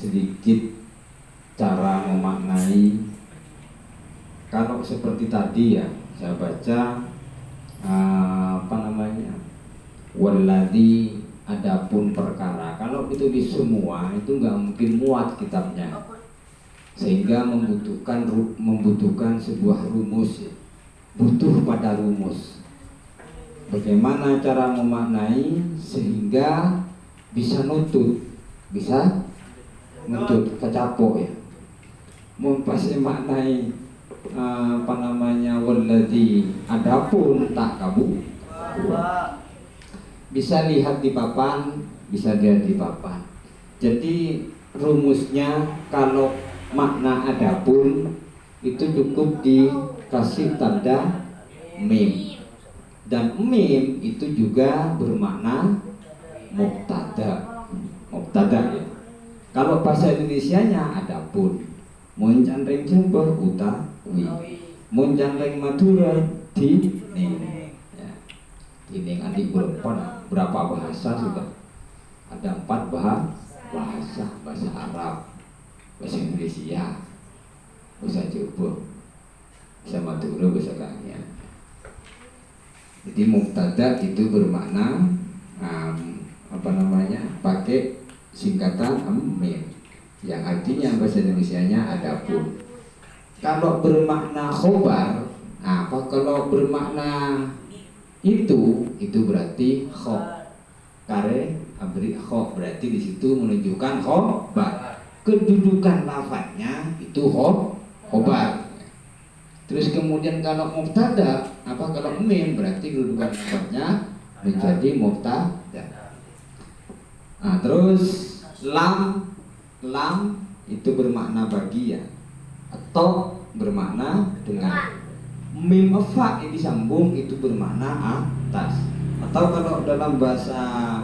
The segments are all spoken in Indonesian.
sedikit cara memaknai. Kalau seperti tadi ya, saya baca walladzi, adapun perkara. Kalau itu di semua itu nggak mungkin muat kitabnya, sehingga membutuhkan sebuah rumus, butuh pada rumus. Bagaimana cara memaknai sehingga bisa nutut, kecapok ya. Pasti maknai walladzi, adapun tak kabu. Bisa lihat di papan, Jadi rumusnya kalau makna adapun itu cukup dikasih tanda mim. Dan mim itu juga bermakna mubtada ya. Kalau bahasa Indonesianya adapun, mun canreng jember utawi, mun canreng Madura dining. Ya. Dining adik berapa bahasa sudah? Ada 4 bahasa Arab, bahasa Indonesia, bahasa Jawa, bahasa Madura, bahasa Kangean. Jadi mubtada itu bermakna pakai singkatan mim, yang artinya bahasa Indonesianya adapun. Kalau bermakna khobar, kalau bermakna itu berarti khob. Kare abri khob, berarti di situ menunjukkan khobar. Kedudukan lafadznya itu khobar. Terus kemudian kalau mubtada, kalau mim berarti kedudukan lafadznya menjadi mubtada. Terus lam itu bermakna bagian atau bermakna dengan. Mim fa ini disambung itu bermakna atas. Atau kalau dalam bahasa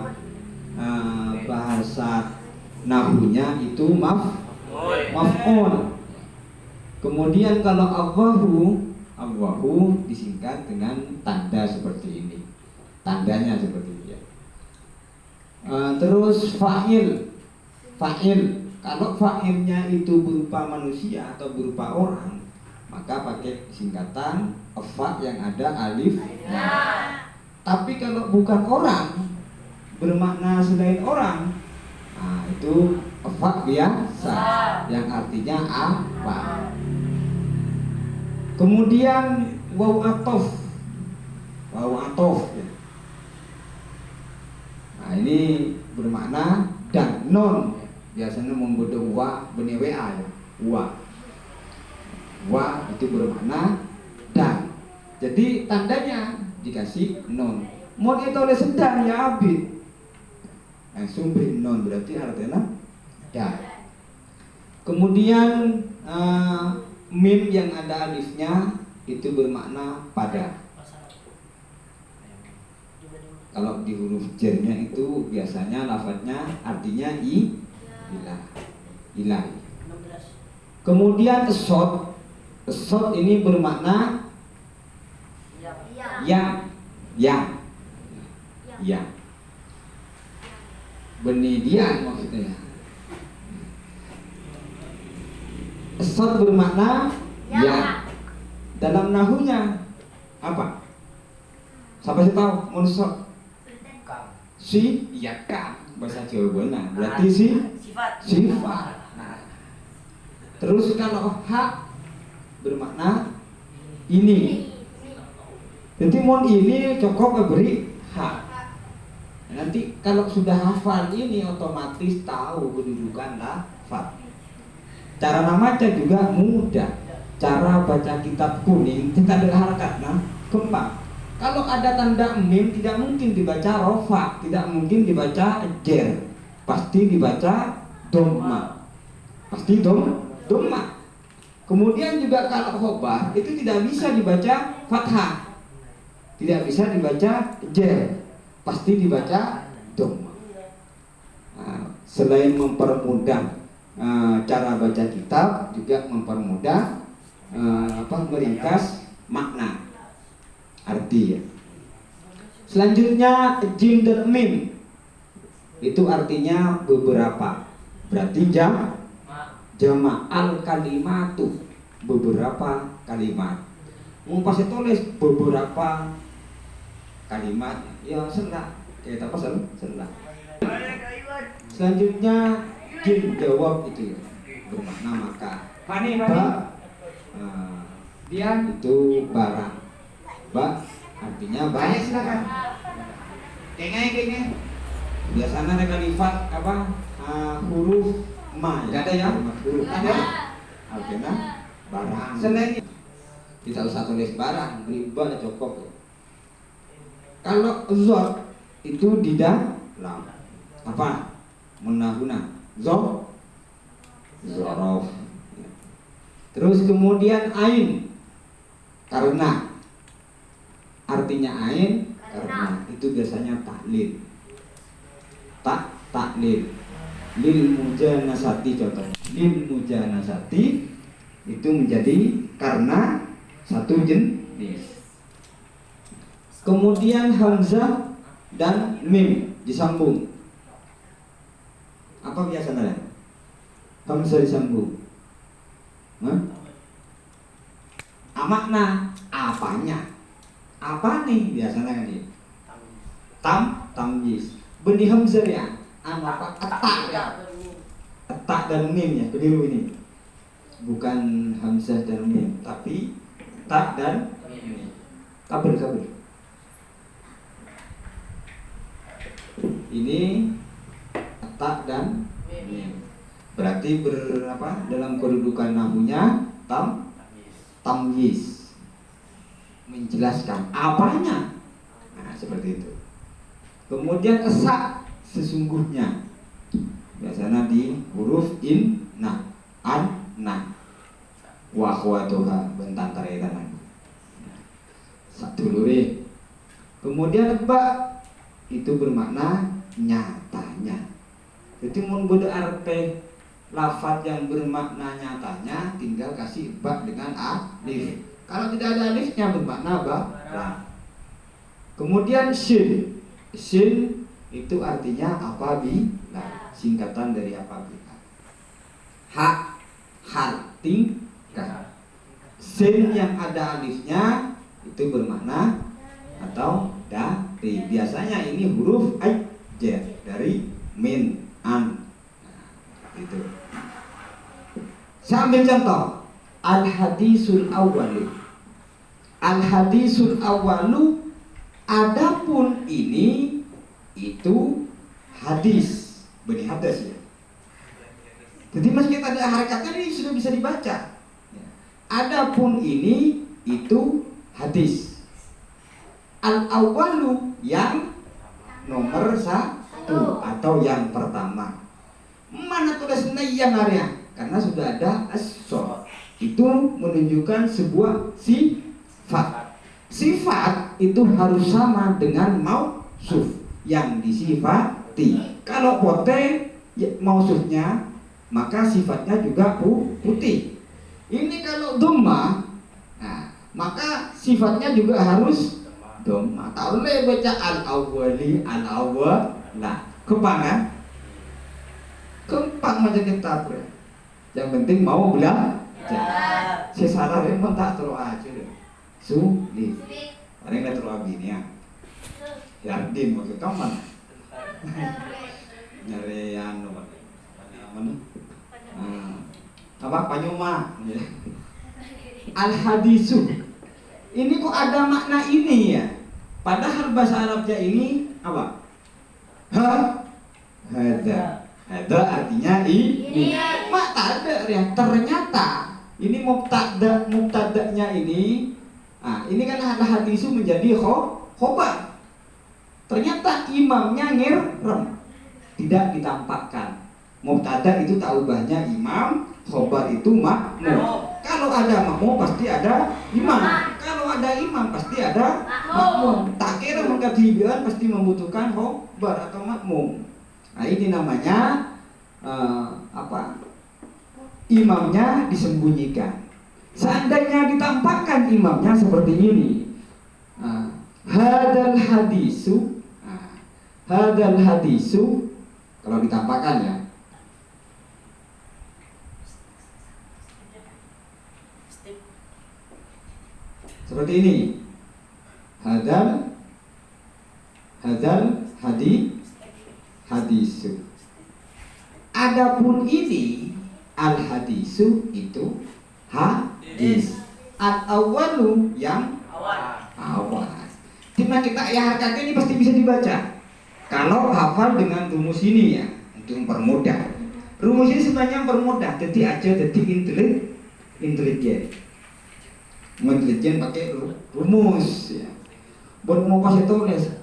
nahunya itu maf'ul. Kemudian kalau Allahu disingkat dengan tanda seperti ini. Tandanya seperti ini ya. Terus fa'il. Kalau fa'ilnya itu berupa manusia atau berupa orang, maka pakai singkatan fa yang ada alif. Tapi kalau bukan orang, bermakna selain orang, itu fa biasa yang artinya apa. Kemudian waw atof ya. Ini bermakna dan non. Biasanya membodoh wa benih wa ya. Wa itu bermakna dan. Jadi tandanya dikasih non. Mon itu oleh sedang ya abid. Langsung beri non berarti artinya dan. Kemudian mim yang ada alifnya itu bermakna pada. Kalau di huruf jernya itu biasanya lafadznya artinya ilah. Kemudian esot ini bermakna yang benedian maksudnya. Esot bermakna ya. Dalam nahunya apa? Siapa sih tahu? Munsot si ya kan bahasa Jawa benar. Berarti sifat. Terus kalau hak bermakna ini. Jadi mon ini cukup beri hak. Nanti kalau sudah hafal ini otomatis tahu kedudukan lafaz. Cara membaca juga mudah. Cara baca kitab kuning kita ada harakatnya kembang. Kalau ada tanda mim tidak mungkin dibaca rofa, tidak mungkin dibaca jer, pasti dibaca dhamma. Kemudian juga kalau khobar itu tidak bisa dibaca fathah, tidak bisa dibaca jer, pasti dibaca dhamma. Selain mempermudah cara baca kitab, juga mempermudah meringkas makna. Arti ya. Selanjutnya jim dan mim itu artinya beberapa. berarti jamak. Al kalimatu, beberapa kalimat. Mau pasti tulis beberapa kalimat, ya salah. Kayak apa salah. Selanjutnya jim jawab itu bermakna maka. Dia itu barang. Artinya banyak. Silakan. Kayaknya. Biasanya ada kalimat apa? Huruf ma. Enggak ada ya? Huruf ada. Artinya barang. Selain kita usah tulis barang, riba cukup. Kalau zot itu di dalam apa? Menahuna. Zorof. Terus kemudian ain, karena. Artinya ain karena itu biasanya taklid. Taklid. Lil mujanasati contohnya. Lil mujanasati itu menjadi karena satu jenis. Kemudian hamzah dan mim disambung. Apa biasanya? Hamzah disambung. Makna apanya? Apa nih biasanya kan ini? Tamyiz. Benih hamzah ya. Apa? Etak ya. Etak dan mim ya. Keliru ini. Bukan hamzah dan mim, tapi tak dan mim. Kabel. Ini etak dan mim. Berarti dalam kedudukan nahwunya tamyiz. Menjelaskan apanya. Nah, seperti itu. Kemudian esak sesungguhnya. Biasanya di huruf in, nah, an, nah. Wa akhwatuha bentang taretan. Satu luri. Kemudian ba itu bermakna nyatanya. Jadi mun beda arti lafaz yang bermakna nyatanya tinggal kasih ba dengan alif. Kalau tidak ada alifnya bermakna barang. Kemudian shin itu artinya apabila, singkatan dari apabila. Hal, tingkah. Sin yang ada alifnya itu bermakna atau dari. Biasanya ini huruf ajar dari min, an. Nah, itu. Saya ambil contoh. Al-hadisul awwalu, adapun ini itu hadis, benih hadis ya. Jadi meski ada harakatnya ini sudah bisa dibaca. Adapun ini itu hadis. Al-awwalu yang nomor 1 atau yang pertama. Mana tulisnya yang area? Karena sudah ada as-sor. Itu menunjukkan sebuah sifat. Sifat itu harus sama dengan mausuf yang disifati. Kalau pote mausufnya, maka sifatnya juga putih. Ini kalau dhamma, nah, maka sifatnya juga harus dhamma. Tak boleh baca al-awwali, al-awwala. Kempang macam kita. Yang penting mau belajar. Si salah memang tak terlalu aja deh. Sulit. Ada yang terlalu abini ya. Yakin pakai kaman. Nyari anu mana? Apa panyuma? Al-hadisu. Ini kok ada makna ini ya? Padahal bahasa Arabnya ini apa? Ada artinya ini. Mak tak ada ya. Ternyata ini mubtada'nya ini. Nah, ini kan hadisu menjadi khobar. Ternyata imamnya ngirem, tidak ditampakkan. Mubtada itu tak ubahnya imam, khobar itu makmum. Kalau ada makmum pasti ada imam. Kalau ada imam pasti ada makmum. Tak kira mengkajian pasti membutuhkan khobar atau makmum. Nah, ini namanya imamnya disembunyikan. Seandainya ditampakkan imamnya seperti ini, hadal hadisu, kalau ditampakkan ya, seperti ini. Hadal hadisu. Adapun ini al hadisu itu hadis. Al awalu yang awal. Dimana kita ya harkat ini pasti bisa dibaca. Kalau hafal dengan rumus ini ya, untuk mempermudah. Rumus ini sebenarnya mempermudah. Jadi aja jadi intelijen. Intelijen pakai rumus ya. Buat mau pas tulis.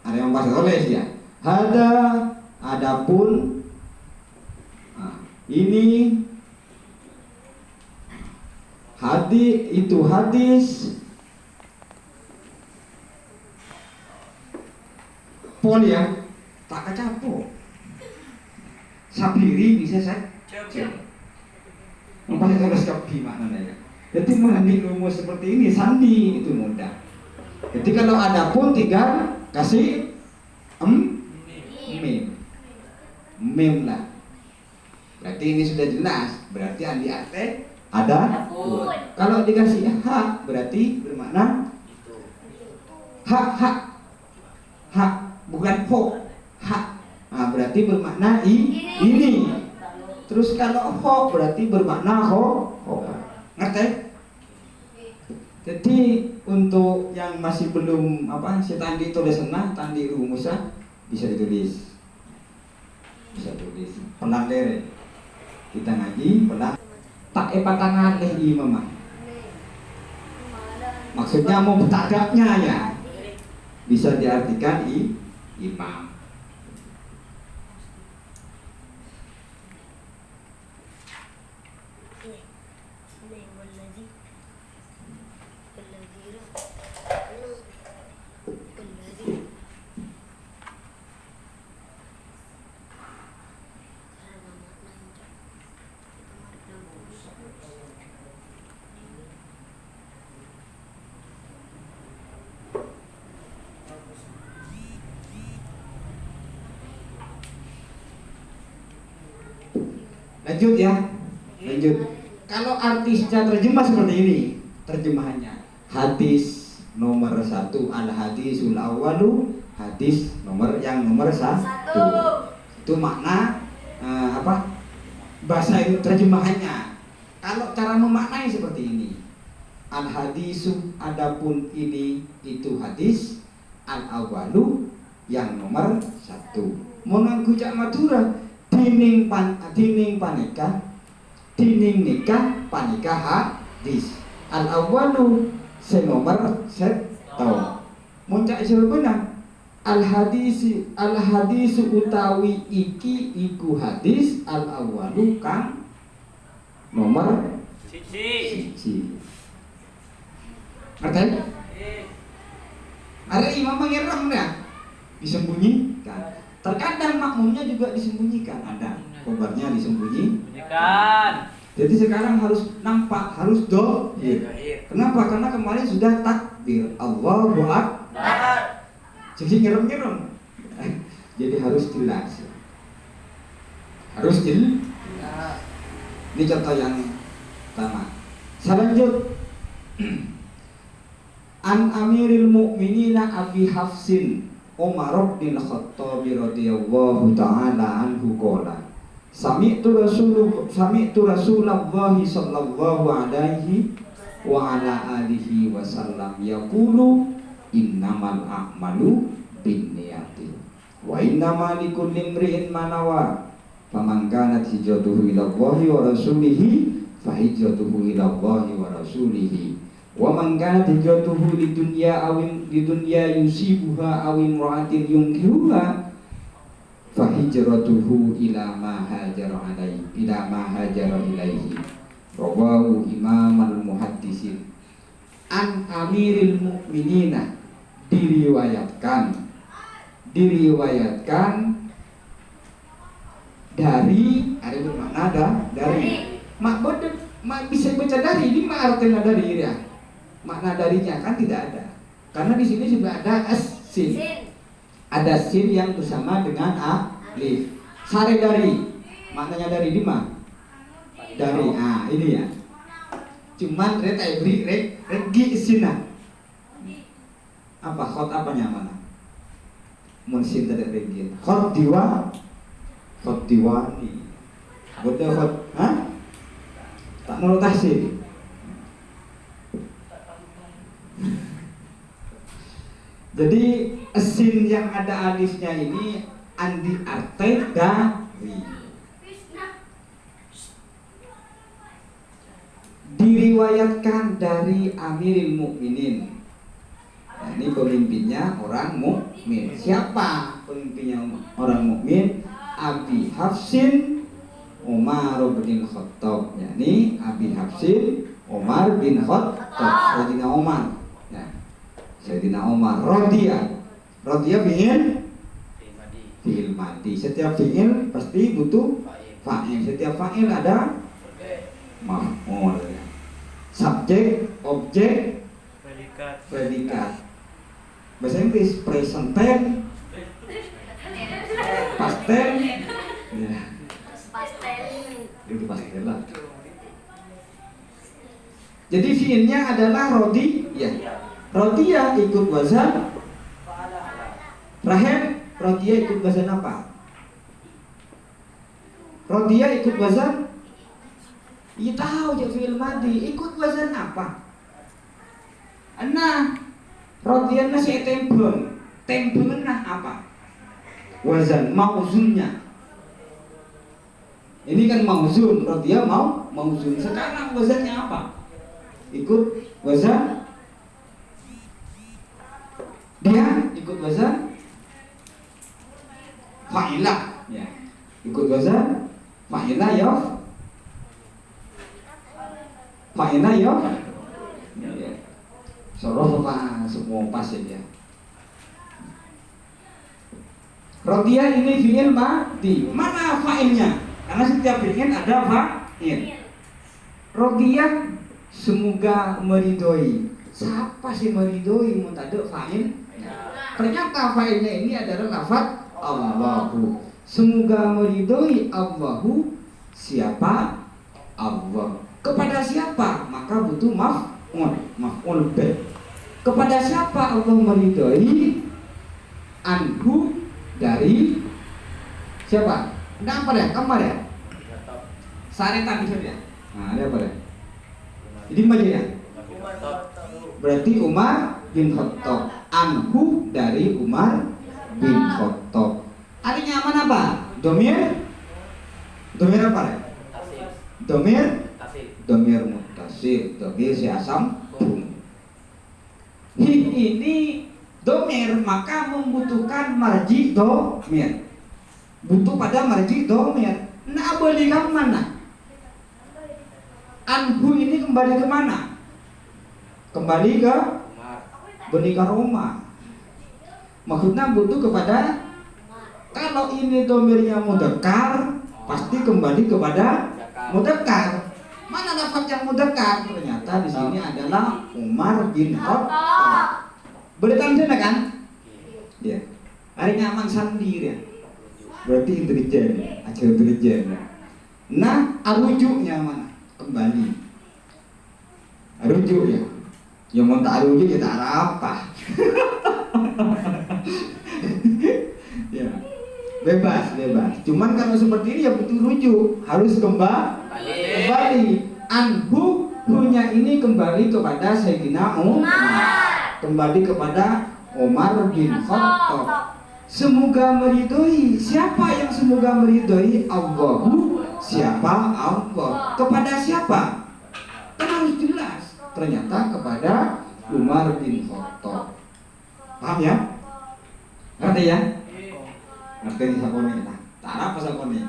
Ada yang pas tulis ya. Adapun ini hadis pol ya tak kecapo sabiri bisa saya memang tulis kopi maknanya ya. Jadi mengambil rumus seperti ini sandi itu mudah. Jadi kalau adapun tinggal kasih mem lah. Berarti ini sudah jelas. Berarti andi arte ada pun. Kalau dikasih hak berarti bermakna hak bukan hak. Nah, berarti bermakna ini. Terus kalau ho berarti bermakna ho. Ngerti? Jadi untuk yang masih belum si tandi tulisannya, tandi rumusnya bisa ditulis. Bisa tulis pelan deh. Kita ngaji pelan. Tak tangan leh imam. Maksudnya mau betadaknya ya. Bisa diartikan imam. Lanjut ya, lanjut. Kalau artisnya terjemah seperti ini, terjemahannya hadis nomor 1 al hadisul awalu, hadis nomor 1. Itu makna bahasa itu terjemahannya. Kalau cara memaknai seperti ini, al hadisu adapun ini itu hadis, al awalu yang nomor 1. Monangku cak Madura. Dining nikah panikah hadis al awalu senomor setau muncak sebenarnya al hadisu utawi iku hadis al awalu kang nomor siji. Ngerti? Ada imam mengiramnya disembunyikan. Terkadang makmumnya juga disembunyikan, ada kobarnya disembunyikan. Jadi sekarang harus nampak, harus dohir. Kenapa? Karena kemarin sudah takbir Allahu Akbar. Jadi ngerem. Jadi harus jelas. Harus jelas. Ini contoh yang pertama. Selanjut An Amiril Mukminina Abi Hafsin Umar bin Khattab radhiyallahu ta'ala anhu qala Sami'tu Rasulullah sallallahu alaihi wa ala alihi wasallam yaqulu innamal a'malu binniyati wa innamal likulli imri'in ma nawa faman kanat hijratuhu ila Allahi wa rasulihi fa hijratuhu ila Allahi wa rasulihi wa man kanat hijratuhu lidunya yusibuha aw imra'atin yunkihuha fa hijratuhu ila ma hajara ilaihi rawahu Imam al-Muhaddisin. An Amiril Mukminina diriwayatkan dari ada bermakna dari bisa baca dari ini artinya dari ya. Makna darinya kan tidak ada. Karena di sini juga ada sin. Ada sin yang bersama dengan alif. Sare dari. Maknanya dari di mana? Dari. Ini ya. Cuman regi sina. Apa khot apanya mana? Munsin tadi begini. Khot diwani. Betul khot, hah? Tak mau tahsin. Jadi sin yang ada alifnya ini andi arte dari. Diriwayatkan dari Amirul Mukminin. Nah, ini pemimpinnya orang mukmin. Siapa pemimpinnya orang mukmin? Abi Hafsin Umar bin Khattab. Yani Abi Hafsin Umar bin Khattab. Sayyidina Umar. Ya. Sayyidina Umar Radhiya fi'il madi. Setiap fi'il pasti butuh fa'il. Setiap fa'il ada maf'ul. Subjek, objek, predikat. Bahasa Inggris present tense, past tense. Ya. Itu pasti lah. Jadi fi'ilnya adalah radiyah. Radiyah ikut wazan Rahim. Radiyah ikut wazan apa? Radiyah ikut wazan. Iya tahu je fi'il madi ikut wazan apa? Nah, radiyah nasi tempeng. Tempeng nah apa? Wazan mauzunnya. Ini kan mauzun, radiyah mauzun. Sekarang wazannya apa? Ikut wazan. Dia ikut wazan fa'ilah, ya. Ikut wazan fa'ilah ya. Fa'ilah ya. Ya. Sorofa semua pas ya. Radiyah ini fi'il madi. Mana fa'ilnya? Karena setiap fi'il ada fa'il. Radiyah semoga meridhoi. Siapa sih meridhoi mau tak ada fa'il? Ternyata fa'ilnya ini adalah lafaz Allahu. Semoga meridhoi Allahu. Siapa? Allah. Kepada siapa? Maka butuh maf'ul bih. Kepada siapa Allah meridhoi? Anhu, dari siapa? Ada apa ya? Kamar ya? Saretan bisa ya? Nah, ada apa ya? Jadi mana ya? Berarti Umar bin Khattab. Anhu, dari Umar bin Khattab. Artinya aman apa? Domir apa ya? Domir mutasir. Domir si asam ini domir, maka membutuhkan marji domir. Butuh pada marji domir. Nah, boleh ke mana? Anhu ini kembali ke mana? Kembali ke Benika Roma. Maksudnya butuh kepada. Kalau ini domirnya mudzakkar, pasti kembali kepada mudzakkar. Mana lafaz yang mudzakkar? Ternyata di sini adalah Umar bin Khattab. Boleh tahu kan? Ya. Hari nyaman sendiri ya. Berarti intelijen, aja intelijen. Nah, arujuknya mana? Kembali. Arujuk ya. Yang mau tak arujuk ya tak apa. Ya. Bebas. Cuman kalau seperti ini ya butuh rujuk, harus kembali. Anhu punya ini kembali kepada Sayyidina Umar. Kembali kepada Umar bin Khattab. Semoga meridhoi. Siapa yang semoga meridhoi? Allahu. Siapa? Allah. Kepada siapa? Kan harus jelas. Ternyata kepada Umar bin Khattab. Paham ya? Ngerti ya? Ngerti nih sakone. Nah, tak apa sakone.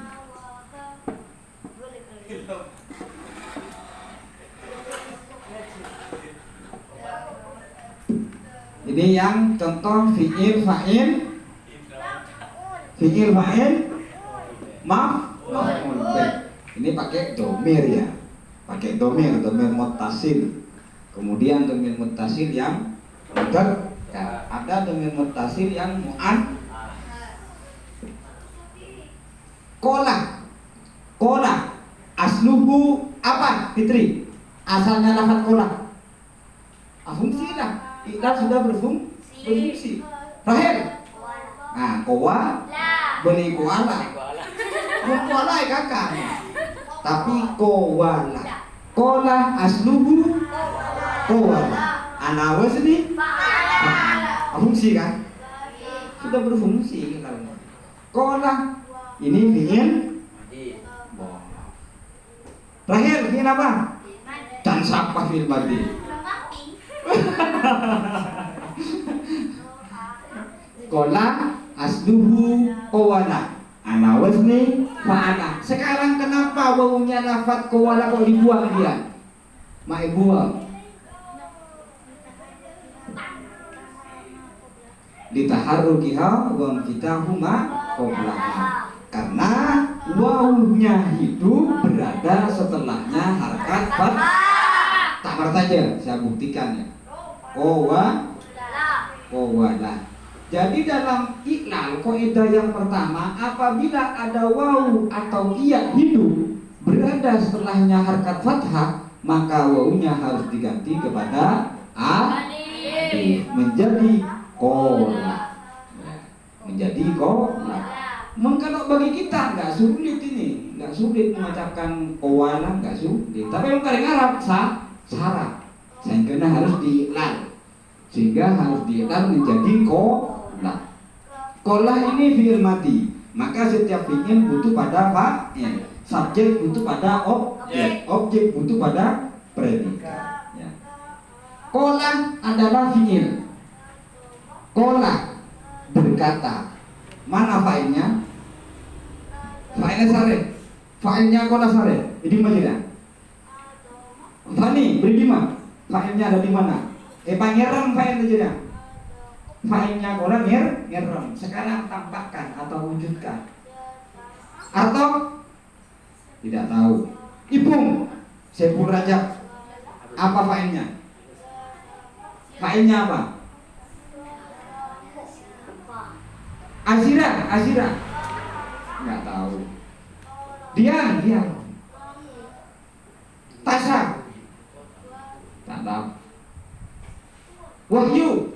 Ini yang contoh fi'il fa'il. Fi'il fa'il maf'ul bih. Ini pakai domir ya. Pakai domir muttasil. Kemudian domir muttasil yang mudzakkar. Ada domir muttasil yang mu'an. Kola asluhu apa Fitri? Asalnya lafaz kola. Fungsi lah. Iqlab sudah berfungsi. berfungsi. Rahel. Nah, koala. Beni koala. Bukan koala ya kakak. Tapi koala. Kola asluhu koala. Ana wasni fa'ala. Fungsi kan? Sudah berfungsi kalau kola ini fi'il Rahel fi'il apa? Dan siapa fi'il madi? Kola asluhu qawala ana wazni fa'ala. Sekarang kenapa wawunya lafaz qawala kok dibuang dia? Mai buang. Ditaharrukiha wa kitahuma qablaha. Karena wawunya hidup berada setelahnya harakat fathah. Tak marah saja, saya buktikan ya. Qawala. Jadi dalam iklal kaidah yang pertama, apabila ada wawu atau iya hidup berada setelahnya harakat fathah, maka wawunya harus diganti kepada alif menjadi kola, menjadi kola. Kalau bagi kita nggak sulit ini, nggak sulit mengucapkan koala, nggak sulit. Tapi yang paling Arab syarat, sehingga harus diiklal, sehingga harus diiklal menjadi kola. Kola ini fi'il mati, maka setiap fi'il butuh pada fa'il, subjek butuh pada objek butuh pada predikat. Ya. Kola adalah fi'il. Kola berkata. Mana fa'ilnya? Fa'ilnya sare. Fa'ilnya kola sare. Di mana? Fani, beri di mana? Fa'ilnya ada di mana? Pangeran fa'il saja. Fa'ilnya kola ngerem. Sekarang tampakkan atau wujudkan. Atau tidak tahu. Ipung, Sepul Rajab. Apa fa'ilnya? Fa'ilnya apa? Azira. Nggak tahu. Diam. Tasha. Tak tahu. Wahyu.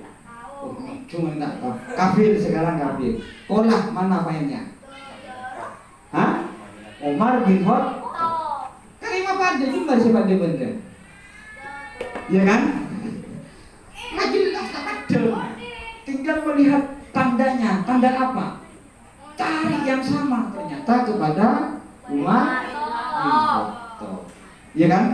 Cuma tak tahu. Kafir sekarang kafir. Kolah mana fa'ilnya? Hah? Umar bin Khattab. Kalimah pada jumlah siapa dia bener? Ya kan? Majelis pada. Tinggal melihat tandanya, tanda apa? Cari yang sama ternyata kepada Umar bin Khattab. Ya kan?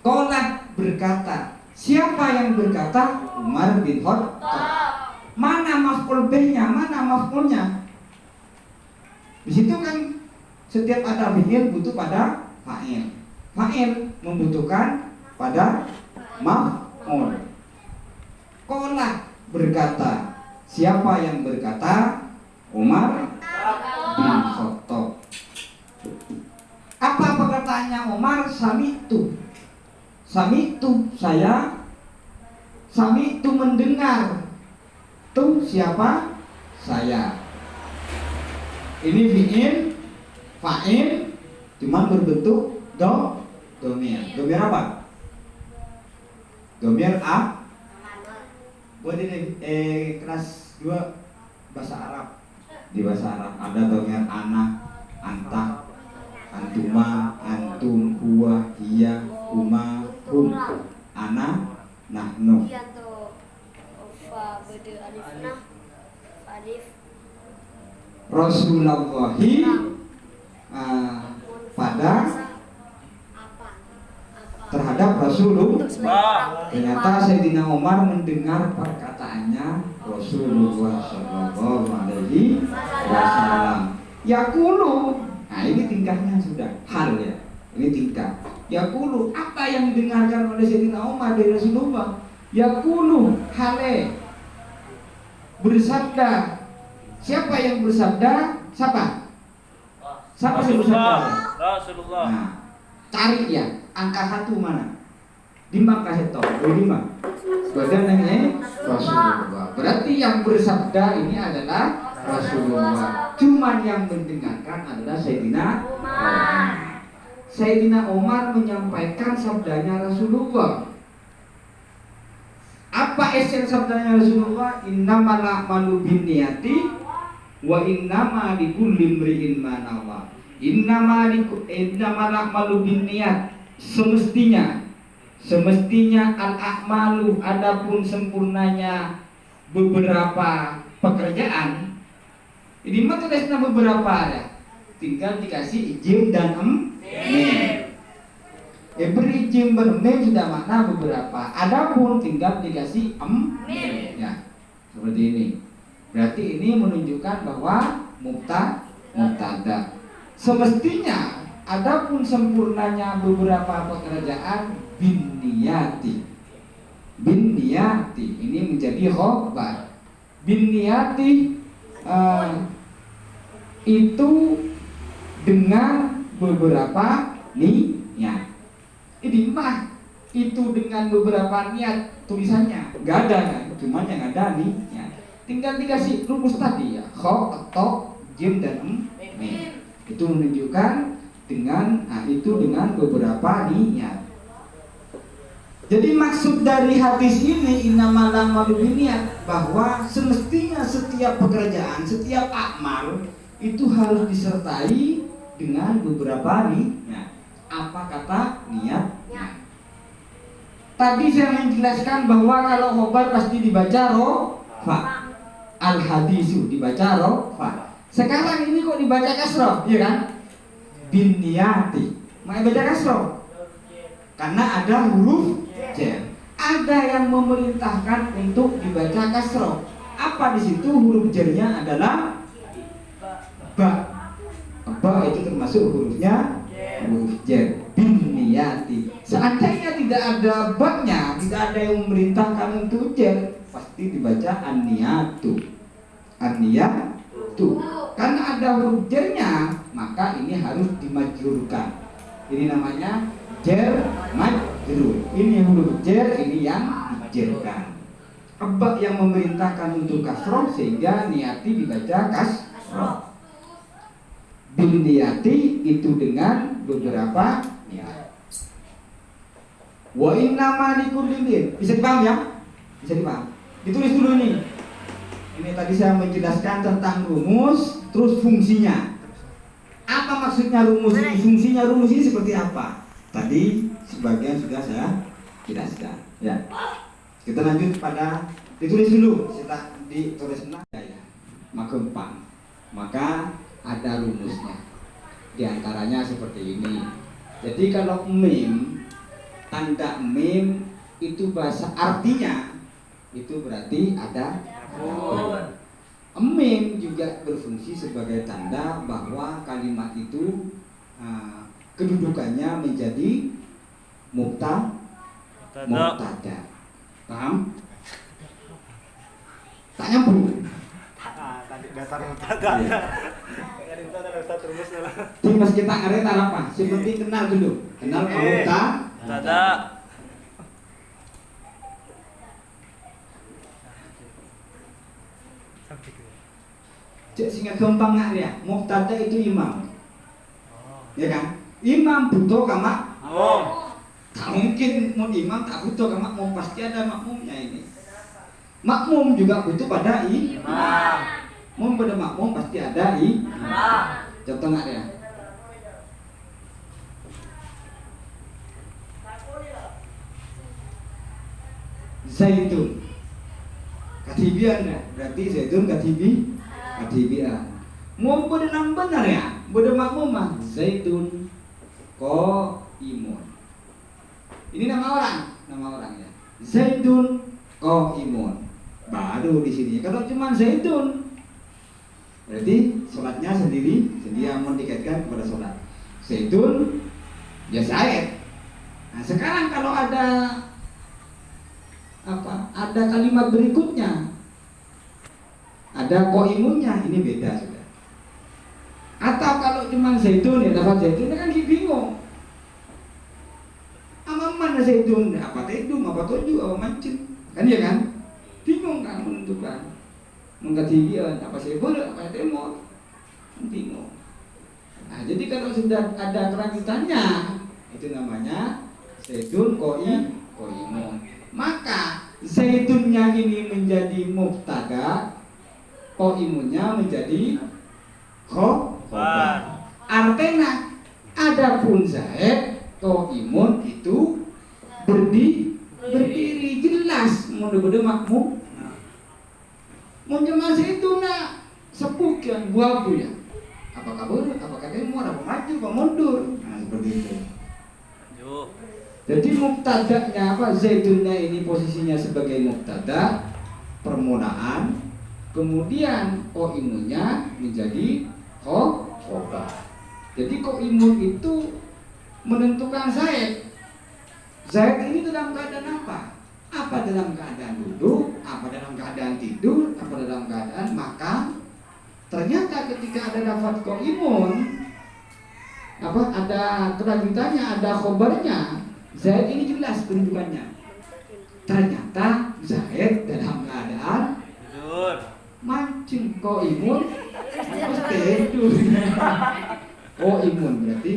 Kolah berkata. Siapa yang berkata? Umar bin Khattab. Mana maf'ul bihnya? Mana maf'ulnya? Di situ kan setiap ada fi'il butuh pada fa'il. Fa'il membutuhkan pada maf'ul. Kolah berkata. Siapa yang berkata? Umar bin Khattab. Apa perkataannya Umar? Sami'tu. Sami'tu saya. Sami'tu mendengar. Tu siapa? Saya. Ini fi'il, fa'il, cuma berbentuk domir. Domir apa? Domir a. Buat ini kelas 2 bahasa Arab. Di bahasa Arab ada domir ana, anta, antuma, antum, huwa, hiya, huma, hum, ana, nahnu. Rasulullahi pada terhadap Rasulullah. Ternyata Sayyidina Umar mendengar perkataannya Rasulullah Sallallahu Alaihi Wasallam. Yaqulu. Nah ini tingkahnya sudah hal ya. Ini tingkah. Yaqulu, apa yang didengarkan oleh Sayyidina Umar dari Rasulullah? Yaqulu hale bersabda. Siapa yang bersabda? Siapa? Siapa yang bersabda? Rasulullah. Nah, cari ya angka 1 mana? Di mana itu? Di mana? Badannya Rasulullah. Berarti yang bersabda ini adalah Rasulullah. Cuman yang mendengarkan adalah Sayyidina Umar. Sayyidina Umar menyampaikan sabdanya Rasulullah. Apa Apa esen sabdanya Rasulullah? Innamal a'malu binniyati wa innama likulli imri'in ma nawa. Innamal a'malu binniyat. Semestinya al-a'malu, adapun sempurnanya beberapa pekerjaan. Ini mah tulisnya beberapa ya. Tinggal dikasih jim dan mem. Beri jim dan mem sudah makna beberapa. Adapun tinggal dikasih mem. Ya, seperti ini. Berarti ini menunjukkan bahwa mubtada. Semestinya adapun sempurnanya beberapa pekerjaan binniyati. Binniyati ini menjadi khobar. Binniyati itu dengan beberapa niat. Ini mah itu dengan beberapa niat tulisannya nggak ada kan, cuma yang ada niat. Tinggal dikasih rumus tadi ya, kho atau jim dan mem. Itu menunjukkan dengan itu dengan beberapa niat. Jadi maksud dari hadis ini innamal a'malu binniyat, bahwa semestinya setiap pekerjaan, setiap amal itu harus disertai dengan beberapa niat. Apa kata niat? Tadi saya menjelaskan bahwa kalau khobar pasti dibaca rofa, al hadisu dibaca rofa. Sekarang ini kok dibaca kasroh, ya kan? Binniyati, mau baca kasroh karena ada huruf jar. Ada yang memerintahkan untuk dibaca kasroh. Apa di situ huruf jarnya adalah ba. Ba itu termasuk hurufnya huruf jar. Binniyati. Seandainya tidak ada ba-nya, tidak ada yang memerintahkan untuk jar, pasti dibaca an-niyatu. An-niyatu. Karena ada huruf jarnya, maka ini harus dimajrurkan. Ini namanya jar majrur. Ini huruf jar, ini yang dijarkan. Ba yang memerintahkan untuk kasroh, sehingga niyati dibaca kasroh. Binniyati itu dengan beberapa niat. Wa innama likulli imri'in. Bisa dipaham ya? Bisa dipaham. Ditulis dulu nih. Ini tadi saya menjelaskan tentang rumus, terus fungsinya. Apa maksudnya rumus ini? Fungsinya rumus ini seperti apa? Tadi sebagian sudah saya jelaskan. Ya. Kita lanjut pada ditulis dulu. Setelah ditulis ya. Maka ada rumusnya. Di antaranya seperti ini. Jadi kalau mim, tanda mim itu bahasa artinya itu berarti ada mim juga berfungsi sebagai tanda bahwa kalimat itu kedudukannya menjadi mubtada. Paham? Tak nyambung. Tadi dasar mubtada. Mas kita ngerti apa? Seperti kenal dulu. Kenal mubtada. Cek sehingga gampang nggak ya? Mubtada itu imam, ya kan? Imam butuh kama. Tak mungkin mau imam tak butuh kama. Makmum pasti ada makmumnya ini. Makmum juga butuh pada imam. Mau pada makmum pasti ada imam. Contoh nggak ya? Zaitun. Katibian ya? Berarti zaitun katibian. Mau pada nam benar ya? Pada makmum mah zaitun ko imun. Ini nama orang ya. Zaitun ko imun. Baru di sini. Kalau cuma zaitun, berarti sholatnya sendiri mau dikaitkan kepada sholat. Zaitun ya Zaid. Nah sekarang kalau ada ada kalimat berikutnya, ada koimunnya, ini beda sudah. Atau kalau cuma zaitun ya dapat zaitun, kan bingung. Apa mana zaitun? Apa tedung? Apa toju? Apa mancing? Kan ya kan? Bingung kan menentukan. Mengkatibian apa sebel, apa temor, bingung. Nah jadi kalau sudah ada kelanjutannya, itu namanya zaitun koimun. Maka Zaitunnya ini menjadi mubtada, qaimunnya menjadi khobar. Artinya adapun Zaid qaimun itu berdiri jelas mudah-mudahan makmum. Mun jemaah zaituna sepukian buah ya. Apakah boleh? Apakah kamu mau maju atau mundur? Nah, seperti itu. Jadi mubtada'nya apa? Zaitunnya ini posisinya sebagai mubtada permulaan, kemudian qaimunnya menjadi khobar. Jadi qaimun itu menentukan Zaid. Zaid ini dalam keadaan apa? Apa dalam keadaan duduk, apa dalam keadaan tidur, apa dalam keadaan makan. Ternyata ketika ada lafaz qaimun, apa ada kelanjutannya, ada khobarnya, Zaid ini jelas kedudukannya. Ternyata Zaid dalam keadaan tidur. Mancing qaimun terus tidur. Qaimun berarti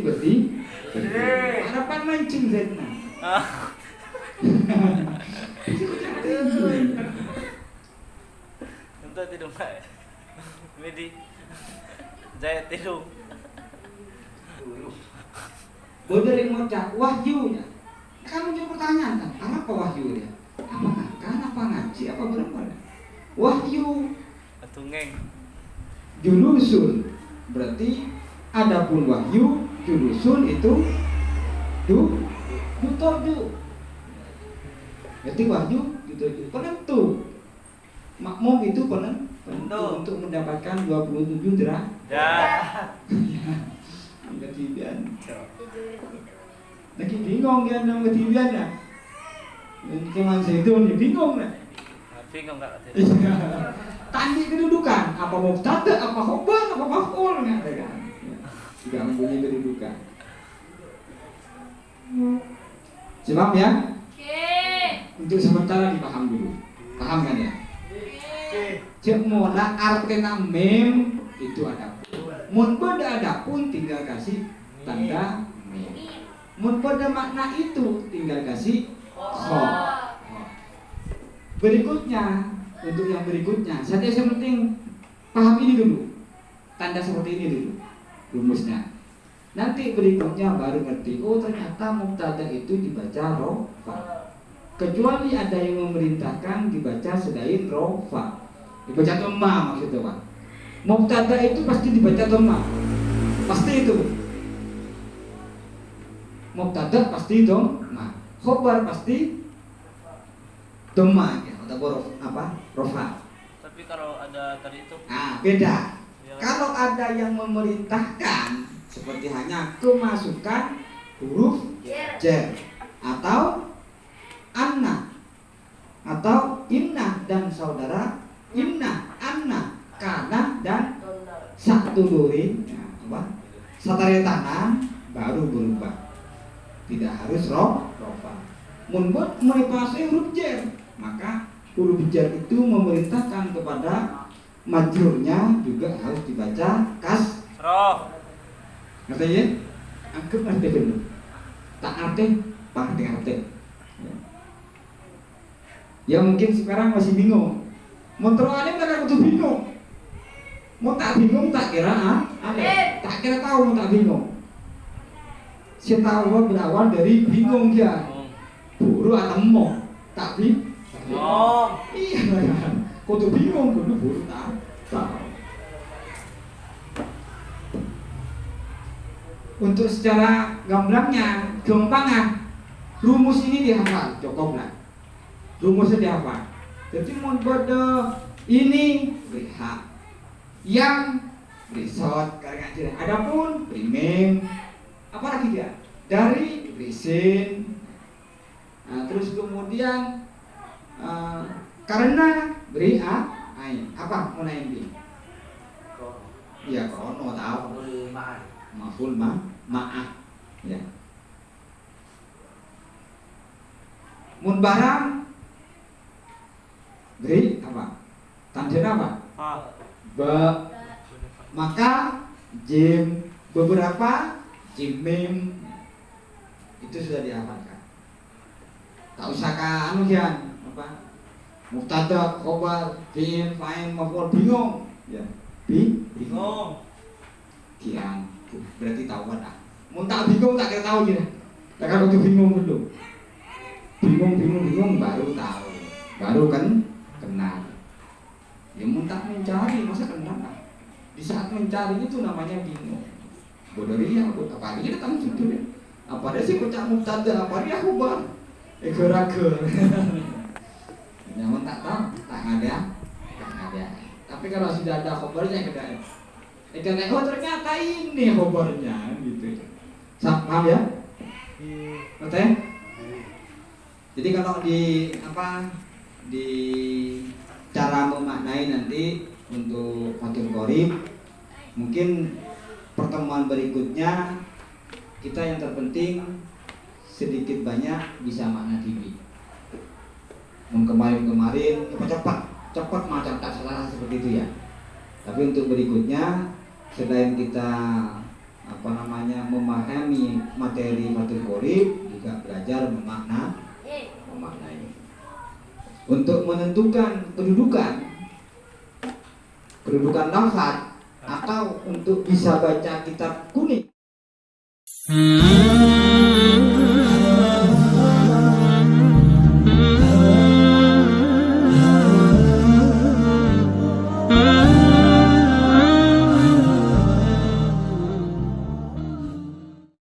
harapan mancing Zaid. Untuk tidur Pak. Medi. Zaid tidur. Boleh ngocak wahyunya. Kamu juga pertanyaan kan, apa wahyu ya? Apa makan, apa ngaji, apa berapa? Wahyu Tungeng. julusun berarti adapun wahyu julusun itu dutodu. Berarti wahyu dutodu penentu. Makmum itu penentu untuk mendapatkan 27 derajat. Ketidian. Lagi bingung kan sama ketidian ya. Cuman Zaitun bingung lah. Bingung enggak? Tandi kedudukan, apa mubtada, apa khobar, apa maf'ul kan? Tidak mempunyai kedudukan. Sebab ya? Untuk sementara dipaham dulu. Paham kan ya? Cek mola artena mem itu ada. Mun pada ada pun tinggal kasih tanda mem. Mun pada makna itu tinggal kasih kho. Berikutnya, untuk yang berikutnya, saya penting paham ini dulu. Tanda seperti ini dulu rumusnya. Nanti berikutnya baru ngerti, oh ternyata mubtada itu dibaca rofa. Kecuali ada yang memerintahkan dibaca selain rofa. Dibaca dhamma maksudnya Pak. Mubtada itu pasti dibaca dhamma. Pasti itu. Mubtada pasti dhamma. Khobar pasti dhamma ya, atau rofa. Tapi kalau ada tadi itu Beda. Ya. Kalau ada yang memerintahkan seperti hanya kemasukan huruf jar atau anna atau inna dan saudara inna, anna, kana dan satulurin sataretana baru berubah. Tidak harus rofa. Munbut meripasi huruf jar, maka huruf jar itu memerintahkan kepada majrurnya juga harus dibaca kasroh. Ngerti ya? Anggap ngerti dulu. Tak ngerti, ngerti. Ya mungkin sekarang masih bingung. Montro alim kan aku tuh bingung. Mau tak bingung tak kira tak kira tahu mau tak bingung. Saya tahu berawal dari bingung dia. Buru atau mau tak bingung. Iya kan. Kau tuh bingung dulu buru tak tahu. Untuk secara gamblangnya, gampangan rumus ini dihafal, cukup lah. Rumusnya dihafal. Jadi mau pada ini beri hak, yang beri sot, adapun beri mem, apa lagi dia? Dari beri sin. Nah, terus kemudian karena beri ain. Apa mau naik ini? Iya, krono tahu. Maful ma'ah. Ya. Mun barang beri apa? Tanda apa? Ba. Maka jim beberapa jim mim itu sudah dihafalkan. Tak usah anu ya apa? mubtada, khobar, fi'il, fa'il, maf'ul, bingung. Ya. Bingung. Kian, berarti tahu kan? Mau tak bingung tak kira tahu gitu. Tak kalau tuh bingung dulu. Bingung baru tahu. Baru kan kenal. Ya mau tak mencari masa kenal. Di saat mencari itu namanya bingung. Bodoh dia, apa dia datang judul ya? Apa dia sih kocak mubtada, apa dia khobar? Eger-eger. Nyaman tak tahu, tak ada. Tapi kalau sudah ada khobarnya kedai. Karena oh ternyata ini khobarnya gitu. Paham ya? Oke? Jadi kalau di cara memaknai nanti untuk fathul qorib, mungkin pertemuan berikutnya kita yang terpenting sedikit banyak bisa makna tinggi. Kemarin cepat macam tak salah seperti itu ya. Tapi untuk berikutnya selain kita memahami materi fathul qorib, juga belajar memaknai. Untuk menentukan kedudukan lafaz atau untuk bisa baca kitab kuning.